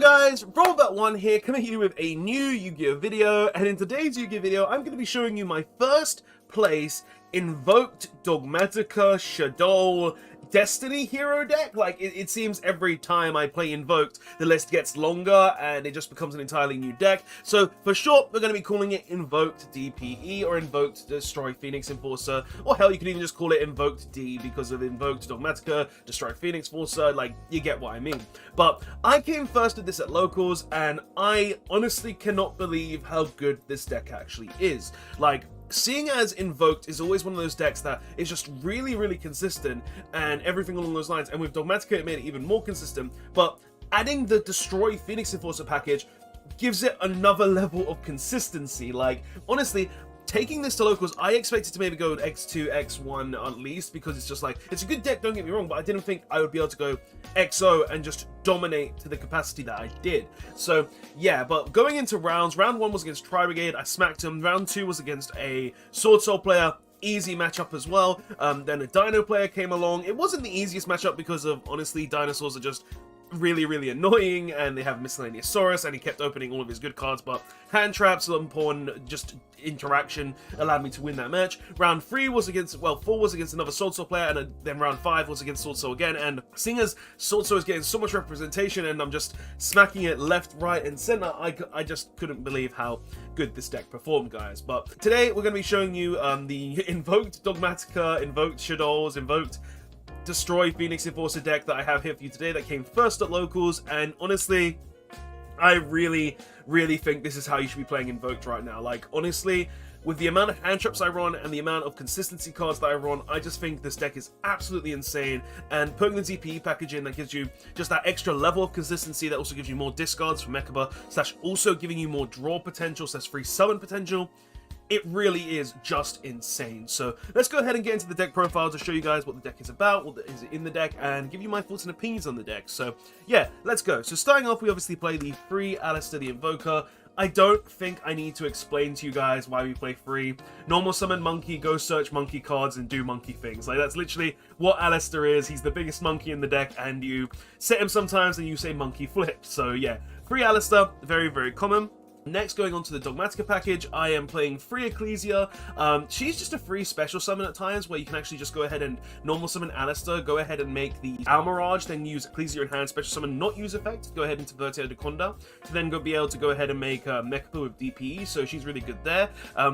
guys, Robert1 here, coming at you with a new Yu-Gi-Oh video, and in today's Yu-Gi-Oh video, I'm going to be showing you my first place Invoked Dogmatika Shadow Destiny hero deck. Like, it seems every time I play Invoked, the list gets longer and it just becomes an entirely new deck. So for short, we're going to be calling it Invoked DPE or Invoked Destroy Pheonix Enforcer, or hell, you can even just call it Invoked D because of Invoked Dogmatika Destroy Pheonix Enforcer. Like, you get what I mean. But I came first at this at locals, and I honestly cannot believe how good this deck actually is. Like, seeing as Invoked is always one of those decks that is just really consistent and everything along those lines, and with Dogmatika it made it even more consistent, but adding the Destroy Pheonix Enforcer package gives it another level of consistency. Like, honestly, taking this to locals, I expected to maybe go with X2, X1 at least, because it's just like, it's a good deck, don't get me wrong, but I didn't think I would be able to go XO and just dominate to the capacity that I did. So yeah, but going into rounds, round 1 was against Tri-Brigade, I smacked him. Round 2 was against a Sword Soul player, easy matchup as well. Then a Dino player came along. It wasn't the easiest matchup because of, honestly, dinosaurs are just really annoying, and they have Miscellaneous Saurus, and he kept opening all of his good cards, but hand traps, pawn, just interaction allowed me to win that match. Round 3 was against, well, 4 was against another Sword Soul player, and then round 5 was against Sword Soul again, and seeing as Sword Soul is getting so much representation and I'm just smacking it left, right, and center, I just couldn't believe how good this deck performed, guys. But today we're going to be showing you the Invoked Dogmatika, Invoked Shadows, Invoked Destroy Pheonix Enforcer deck that I have here for you today that came first at locals, and honestly, I really think this is how you should be playing Invoked right now. Like, honestly, with the amount of hand traps I run and the amount of consistency cards that I run, I just think this deck is absolutely insane, and putting the DPE package in that gives you just that extra level of consistency, that also gives you more discards from Mechaba, slash also giving you more draw potential, slash free summon potential. It really is just insane. So let's go ahead and get into the deck profile to show you guys what the deck is about, what is in the deck, and give you my thoughts and opinions on the deck. So yeah, let's go. So starting off, we obviously play the free Alistair the Invoker. I don't think I need to explain to you guys why we play free. Normal summon monkey, go search monkey cards and do monkey things. Like, that's literally what Alistair is. He's the biggest monkey in the deck, and you set him sometimes and you say monkey flip. So yeah, free Alistair, very common. Next, going on to the Dogmatika package, I am playing free Ecclesia. She's just a free special summon at times where you can actually just go ahead and normal summon Alistair, go ahead and make the Almirage, then use Ecclesia in hand, special summon, not use effect, go ahead into Vertigo de Conda, to then be able to go ahead and make Mechaba with DPE, so she's really good there,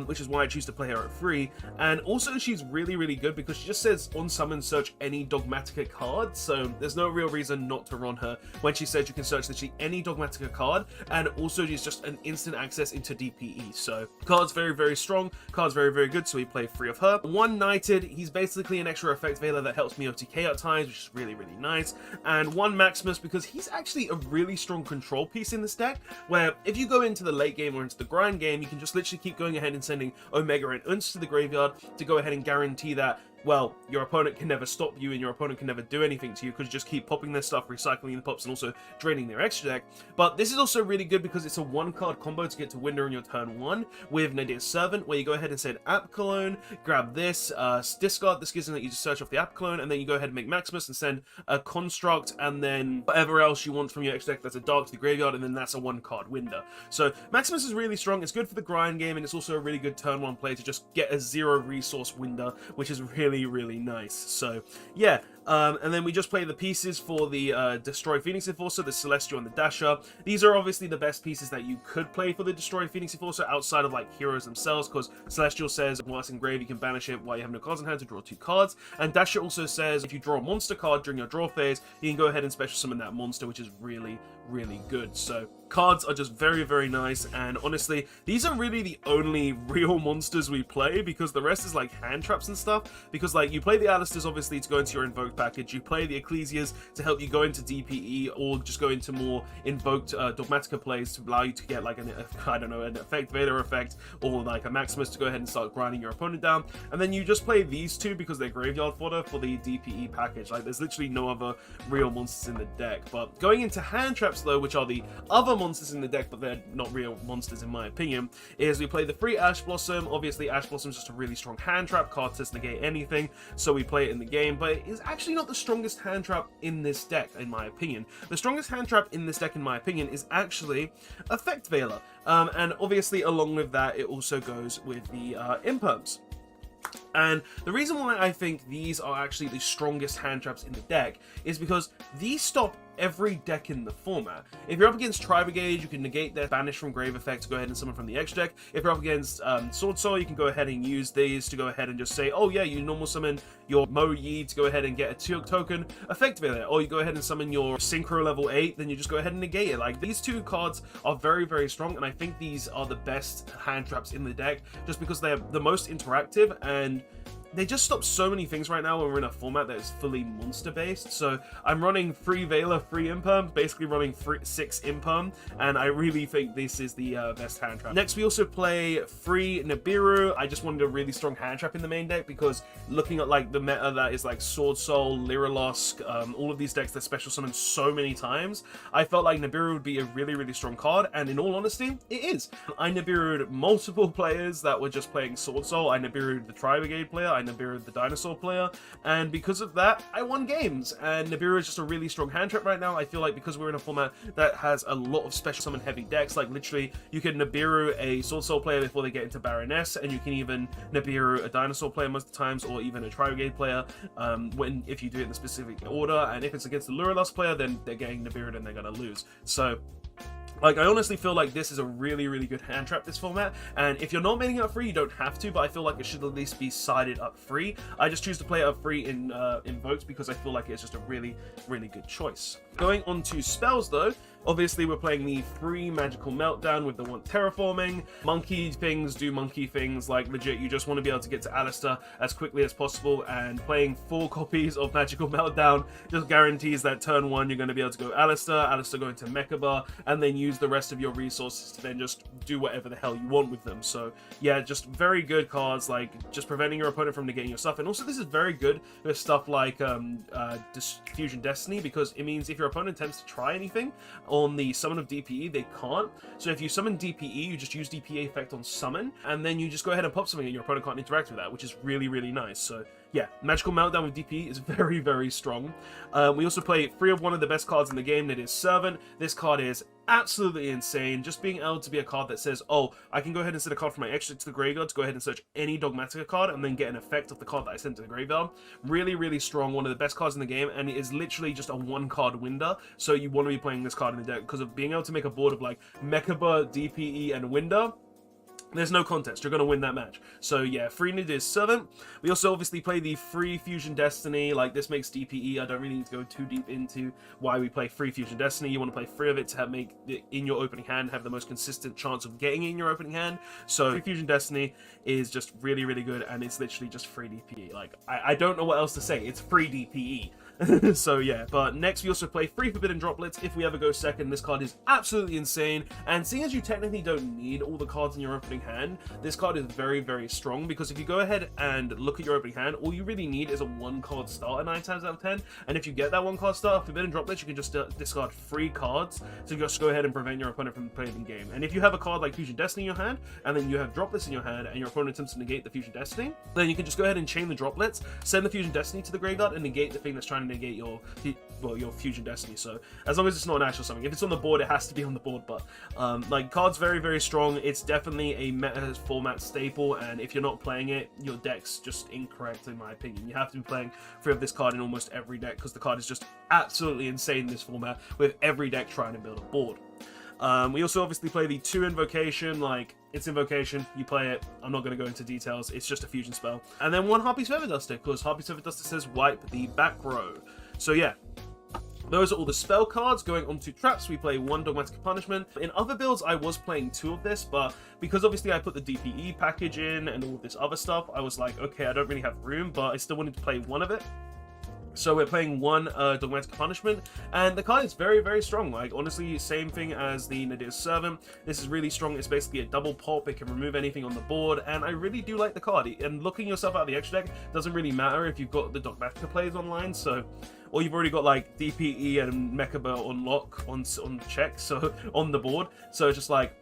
which is why I choose to play her at free. And also she's really good because she just says on summon search any Dogmatika card, so there's no real reason not to run her when she says you can search literally any Dogmatika card, and also she's just an instant access into DPE. So card's very strong, card's very good, so we play 3 of her. 1 Knighted, he's basically an extra effect veiler that helps me OTK at times, which is really nice. And 1 Maximus, because he's actually a really strong control piece in this deck, where if you go into the late game or into the grind game, you can just literally keep going ahead and sending Omega and Unts to the graveyard to go ahead and guarantee that, well, your opponent can never stop you and your opponent can never do anything to you because you just keep popping their stuff, recycling the pops, and also draining their extra deck. But this is also really good because it's a 1-card combo to get to Winder on your turn 1 with Nadia's Servant, where you go ahead and send App Cologne, grab this, discard the Schism that you just search off the App Cologne, and then you go ahead and make Maximus and send a Construct, and then whatever else you want from your extra deck that's a Dark to the graveyard, and then that's a 1-card Winder. So Maximus is really strong, it's good for the grind game, and it's also a really good turn 1 play to just get a 0-resource Winder, which is really nice. So yeah, and then we just play the pieces for the Destroy Pheonix Enforcer, the Celestial and the Dasher. These are obviously the best pieces that you could play for the Destroy Pheonix Enforcer outside of like heroes themselves, because Celestial says while it's engraved you can banish it while you have no cards in hand to draw 2 cards, and Dasher also says if you draw a monster card during your draw phase, you can go ahead and special summon that monster, which is really good. So cards are just very nice, and honestly, these are really the only real monsters we play, because the rest is like hand traps and stuff, because like you play the Alistairs obviously to go into your Invoked package, you play the Ecclesias to help you go into DPE, or just go into more Invoked Dogmatika plays to allow you to get like an, I don't know, an effect, Vader effect, or like a Maximus to go ahead and start grinding your opponent down, and then you just play these 2 because they're graveyard fodder for the DPE package. Like, there's literally no other real monsters in the deck. But going into hand traps though, which are the other monsters in the deck, but they're not real monsters in my opinion, is we play the free Ash Blossom. Obviously Ash Blossom is just a really strong hand trap, card says negate anything, so we play it in the game, but it is actually actually not the strongest hand trap in this deck, in my opinion. The strongest hand trap in this deck, in my opinion, is actually Effect Veiler. And obviously, along with that, it also goes with the Imperms. And the reason why I think these are actually the strongest hand traps in the deck is because these stop every deck in the format. If you're up against Tri-Brigade, you can negate their Banish from Grave effect to go ahead and summon from the extra deck. If you're up against Sword Soul, you can go ahead and use these to go ahead and just say, oh yeah, you normal summon your Mo Yi to go ahead and get a token effect Veiler, or you go ahead and summon your Synchro level 8, then you just go ahead and negate it. Like, these two cards are very, very strong, and I think these are the best hand traps in the deck, just because they're the most interactive, and they just stop so many things right now when we're in a format that is fully monster-based. So I'm running free Veiler, free Imperm, basically running 6 Imperm, and I really think this is the best hand trap. Next, we also play free Nibiru. I just wanted a really strong hand trap in the main deck, because looking at like the meta that is like Sword Soul, Lyrolosk, all of these decks that special summon so many times, I felt like Nibiru would be a really, really strong card, and in all honesty, it is. I Nibiru'd multiple players that were just playing Sword Soul. I Nibiru'd the Tri-Brigade player, I Nibiru the dinosaur player, and because of that, I won games. And Nibiru is just a really strong hand trap right now. I feel like because we're in a format that has a lot of special summon heavy decks, like literally you can Nibiru a Sword Soul player before they get into Baroness, and you can even Nibiru a dinosaur player most of the times, or even a Tri-Brigade player if you do it in the specific order. And if it's against the Lyrolosk player, then they're getting Nibiru and they're gonna lose. So like, I honestly feel like this is a really, really good hand trap, this format, and if you're not maining it up free, you don't have to, but I feel like it should at least be sided up free. I just choose to play it up free in Invoked because I feel like it's just a really, really good choice. Going on to spells though, obviously we're playing the free Magical Meltdown with the one terraforming. Monkey things do monkey things, like legit you just want to be able to get to Alistair as quickly as possible, and playing 4 copies of Magical Meltdown just guarantees that turn 1 you're going to be able to go Alistair going to Mechaba, and then use the rest of your resources to then just do whatever the hell you want with them. So yeah, just very good cards, like just preventing your opponent from negating your stuff. And also this is very good with stuff like Fusion Destiny, because it means if your opponent attempts to try anything on the summon of DPE, they can't. So if you summon DPE, you just use DPE effect on summon, and then you just go ahead and pop something and your opponent can't interact with that, which is really, really nice. So yeah, Magical Meltdown with DPE is very, very strong. We also play free of one of the best cards in the game, that is Servant. This card is absolutely insane. Just being able to be a card that says, oh, I can go ahead and send a card from my extra to the graveyard to go ahead and search any Dogmatika card and then get an effect of the card that I sent to the graveyard. Really, really strong. One of the best cards in the game, and it is literally just a 1-card Winder. So you want to be playing this card in the deck because of being able to make a board of like Mechaba, DPE, and Winder. There's no contest, you're going to win that match. So yeah, free Nidir Servant. We also obviously play the free Fusion Destiny, like this makes DPE. I don't really need to go too deep into why we play free Fusion Destiny. You want to play free of it to make it in your opening hand, have the most consistent chance of getting in your opening hand. So free Fusion Destiny is just really, really good, and it's literally just free DPE. Like, I don't know what else to say, it's free DPE. So yeah, but next we also play free Forbidden Droplets. If we ever go second, this card is absolutely insane, and seeing as you technically don't need all the cards in your opening hand, this card is very, very strong, because if you go ahead and look at your opening hand, all you really need is a 1-card starter 9 times out of 10, and if you get that 1-card starter, Forbidden Droplets, you can just discard 3 cards to just go ahead and prevent your opponent from playing the game. And if you have a card like Fusion Destiny in your hand, and then you have Droplets in your hand, and your opponent attempts to negate the Fusion Destiny, then you can just go ahead and chain the Droplets, send the Fusion Destiny to the graveyard, and negate the thing that's trying to negate your Fusion Destiny. So as long as it's not an actual something, if it's on the board, it has to be on the board. But like, card's very, very strong. It's definitely a meta format staple, and if you're not playing it, your deck's just incorrect in my opinion. You have to be playing free of this card in almost every deck, because the card is just absolutely insane in this format, with every deck trying to build a board. We also obviously play the 2 Invocation. Like, it's Invocation, you play it, I'm not going to go into details, it's just a fusion spell. And then 1 Harpy's Feather Duster, because Harpy's Feather Duster says wipe the back row. So yeah, those are all the spell cards. Going on to traps, we play 1 Dogmatika Punishment. In other builds, I was playing 2 of this, but because obviously I put the DPE package in and all this other stuff, I was like, okay, I don't really have room, but I still wanted to play 1 of it. So we're playing 1 Dogmatika Punishment, and the card is very, very strong. Like, honestly, same thing as the Nadir's Servant. This is really strong. It's basically a double pop. It can remove anything on the board, and I really do like the card. And looking yourself out of the extra deck doesn't really matter if you've got the Dogmatika plays online, so... or you've already got like DPE and Mechaba on lock on check, so on the board. So it's just like,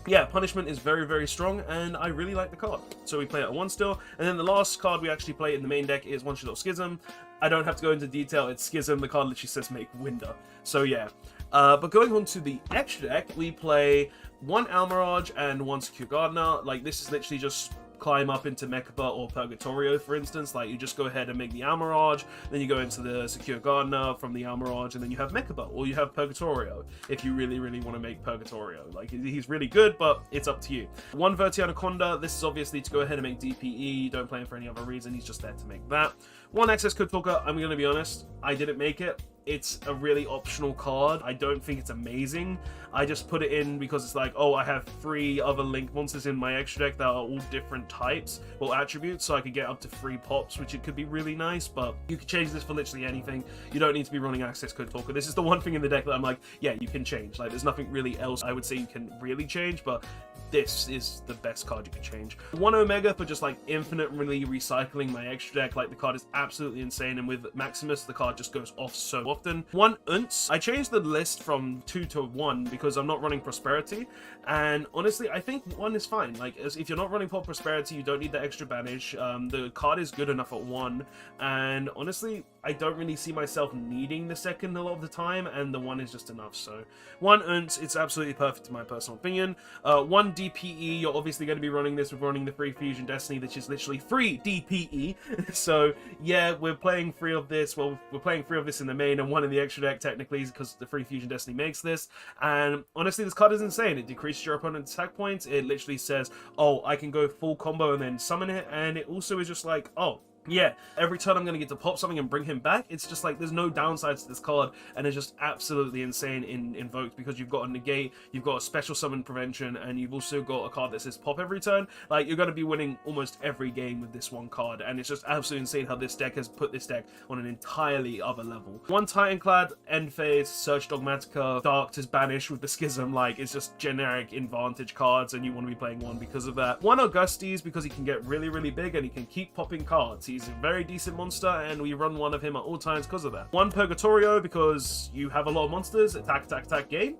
yeah, Punishment is very, very strong, and I really like the card. So we play it at 1 still, and then the last card we actually play in the main deck is One Shot Schism. I don't have to go into detail, it's Schism, the card literally says make Winder. So yeah. But going on to the extra deck, we play 1 Almirage and 1 Secure Gardener. Like, this is literally just climb up into Mechaba or Purgatorio, for instance. Like, you just go ahead and make the Almirage, then you go into the Secure Gardener from the Almirage, and then you have Mechaba, or you have Purgatorio, if you really, really want to make Purgatorio. Like, he's really good, but it's up to you. 1 Verti Anaconda, this is obviously to go ahead and make DPE, don't play him for any other reason, he's just there to make that. 1 Access Code Talker, I'm going to be honest, I didn't make it. It's a really optional card. I don't think it's amazing. I just put it in because it's like, oh, I have 3 other Link monsters in my extra deck that are all different types or attributes, so I could get up to 3 pops, which it could be really nice, but you can change this for literally anything. You don't need to be running Access Code Talker. This is the one thing in the deck that I'm like, yeah, you can change. Like, there's nothing really else I would say you can really change, but this is the best card you can change. 1 Omega for just like infinitely recycling my extra deck. Like, the card is absolutely insane, and with Maximus the card just goes off so often. 1 Unce, I changed the list from 2 to 1 because I'm not running Prosperity, and honestly I think 1 is fine. Like, if you're not running Pop Prosperity, you don't need the extra banish. The card is good enough at 1, and honestly I don't really see myself needing the second a lot of the time, and the 1 is just enough. So 1 Unce, it's absolutely perfect in my personal opinion. 1 DPE, you're obviously going to be running this with running the free Fusion Destiny, which is literally free DPE. So yeah, we're playing 3 of this. Well, we're playing 3 of this in the main and 1 in the extra deck technically, because the free Fusion Destiny makes this. And honestly, this card is insane. It decreases your opponent's attack points. It literally says, oh, I can go full combo and then summon it. And it also is just like, oh, yeah, every turn I'm going to get to pop something and bring him back. It's just like, there's no downsides to this card, and it's just absolutely insane in Invoked, because you've got a negate, you've got a special summon prevention, and you've also got a card that says pop every turn. Like, you're going to be winning almost every game with this one card, and it's just absolutely insane how this deck has put this deck on an entirely other level. 1 Titanclad, End Phase, Search Dogmatika, Dark to Banish with the Schism. Like, it's just generic advantage cards, and you want to be playing 1 because of that. 1 Augustes, because he can get really, really big, and he can keep popping cards. He's a very decent monster, and we run 1 of him at all times because of that. 1 Purgatorio, because you have a lot of monsters, attack, attack, attack, game.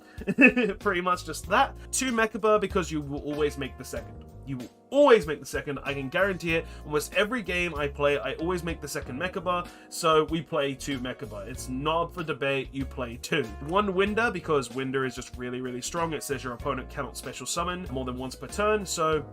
Pretty much just that. 2 Mechaba, because you will always make the second. You will always make the second, I can guarantee it. Almost every game I play, I always make the second Mechaba, so we play 2 Mechaba. It's not up for debate, you play 2. 1 Winder, because Winder is just really, really strong. It says your opponent cannot special summon more than once per turn, so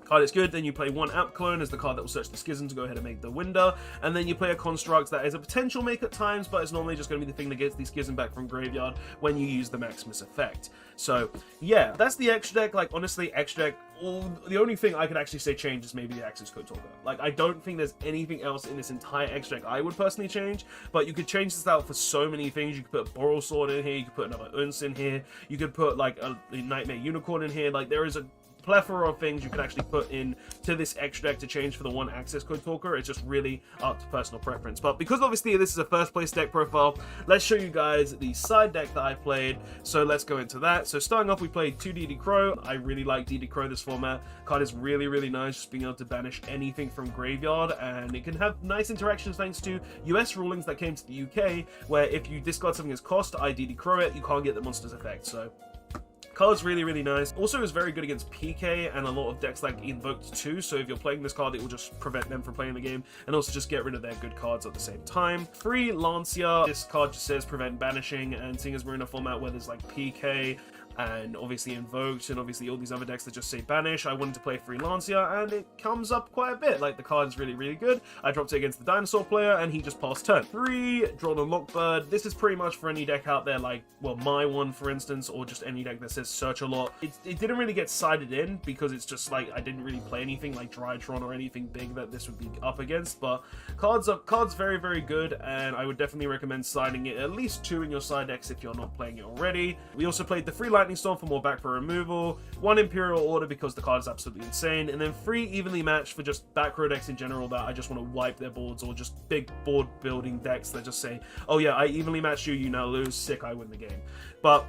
card is good. Then you play 1 App Clone as the card that will search the Schism to go ahead and make the Winder, and then you play a Construct that is a potential make at times, but it's normally just going to be the thing that gets the Schism back from graveyard when you use the Maximus effect. So yeah, that's the extra deck. Like, honestly, extra deck, the only thing I could actually say change is maybe the Access Code Talker. Like, I don't think there's anything else in this entire extra deck I would personally change, but you could change this out for so many things. You could put a Boral Sword in here, you could put another Unce in here, you could put like a Nightmare Unicorn in here. Like, there is a plethora of things you can actually put in to this extra deck to change for the 1 Access Code Talker. It's just really up to personal preference. But because obviously this is a first place deck profile, let's show you guys the side deck that I played. So let's go into that. So starting off, we played 2 DD Crow. I really like DD Crow this format. Card is really, really nice, just being able to banish anything from graveyard, and it can have nice interactions thanks to US rulings that came to the UK, where if you discard something as cost, I DD Crow it, you can't get the monster's effect. So card's really, really nice. Also is very good against PK and a lot of decks like Invoked too, so if you're playing this card, it will just prevent them from playing the game, and also just get rid of their good cards at the same time. 3 Lancia, this card just says prevent banishing, and seeing as we're in a format where there's like PK and obviously Invoked and obviously all these other decks that just say banish, I wanted to play 3 Lancia, and it comes up quite a bit. Like, the card is really, really good. I dropped it against the Dinosaur player, and he just passed turn. 3 Drawn on Lockbird. This is pretty much for any deck out there, like, well, my one, for instance, or just any deck that says search a lot. It didn't really get sided in, because it's just like, I didn't really play anything like Drytron or anything big that this would be up against, but card's very, very good, and I would definitely recommend siding it at least 2 in your side decks if you're not playing it already. We also played the 3 Lightning Storm for more back row removal, 1 Imperial Order because the card is absolutely insane, and then 3 Evenly Matched for just back row decks in general that I just want to wipe their boards, or just big board building decks that just say, oh yeah, I evenly matched you, you now lose, sick, I win the game. But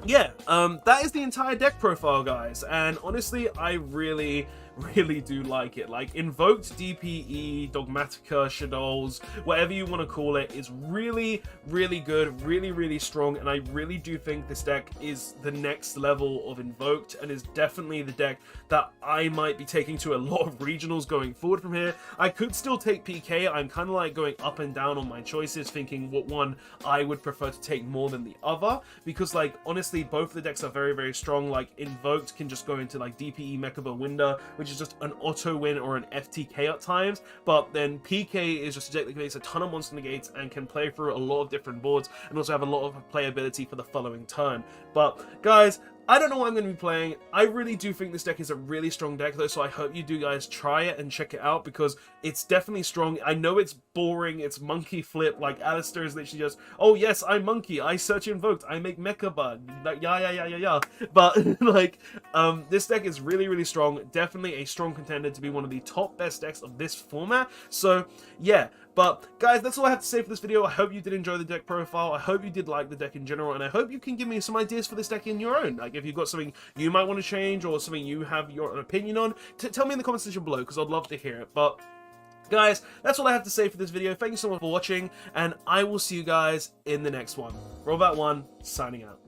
yeah, that is the entire deck profile, guys, and honestly, I really, really do like it. Like, Invoked DPE, Dogmatika, Shadows, whatever you want to call it, is really, really good, really, really strong, and I really do think this deck is the next level of Invoked, and is definitely the deck that I might be taking to a lot of regionals going forward from here. I could still take PK. I'm kind of like going up and down on my choices, thinking what one I would prefer to take more than the other, because like honestly both the decks are very, very strong. Like, Invoked can just go into like DPE Mechaba Winder, which is just an auto win or an FTK at times, but then PK is just a deck that makes a ton of monster negates and can play through a lot of different boards and also have a lot of playability for the following turn. But guys, I don't know what I'm going to be playing. I really do think this deck is a really strong deck though, so I hope you do guys try it and check it out, because it's definitely strong. I know it's boring, it's monkey flip, like Alistair is literally just, oh yes, I'm monkey, I search Invoked, I make Mechaba, like, yeah. But like, this deck is really, really strong, definitely a strong contender to be one of the top best decks of this format. So yeah, but guys, that's all I have to say for this video. I hope you did enjoy the deck profile, I hope you did like the deck in general, and I hope you can give me some ideas for this deck in your own. Like, if you've got something you might want to change or something you have your opinion on, tell me in the comment section below, because I'd love to hear it. But guys, that's all I have to say for this video. Thank you so much for watching, and I will see you guys in the next one. Robot1, signing out.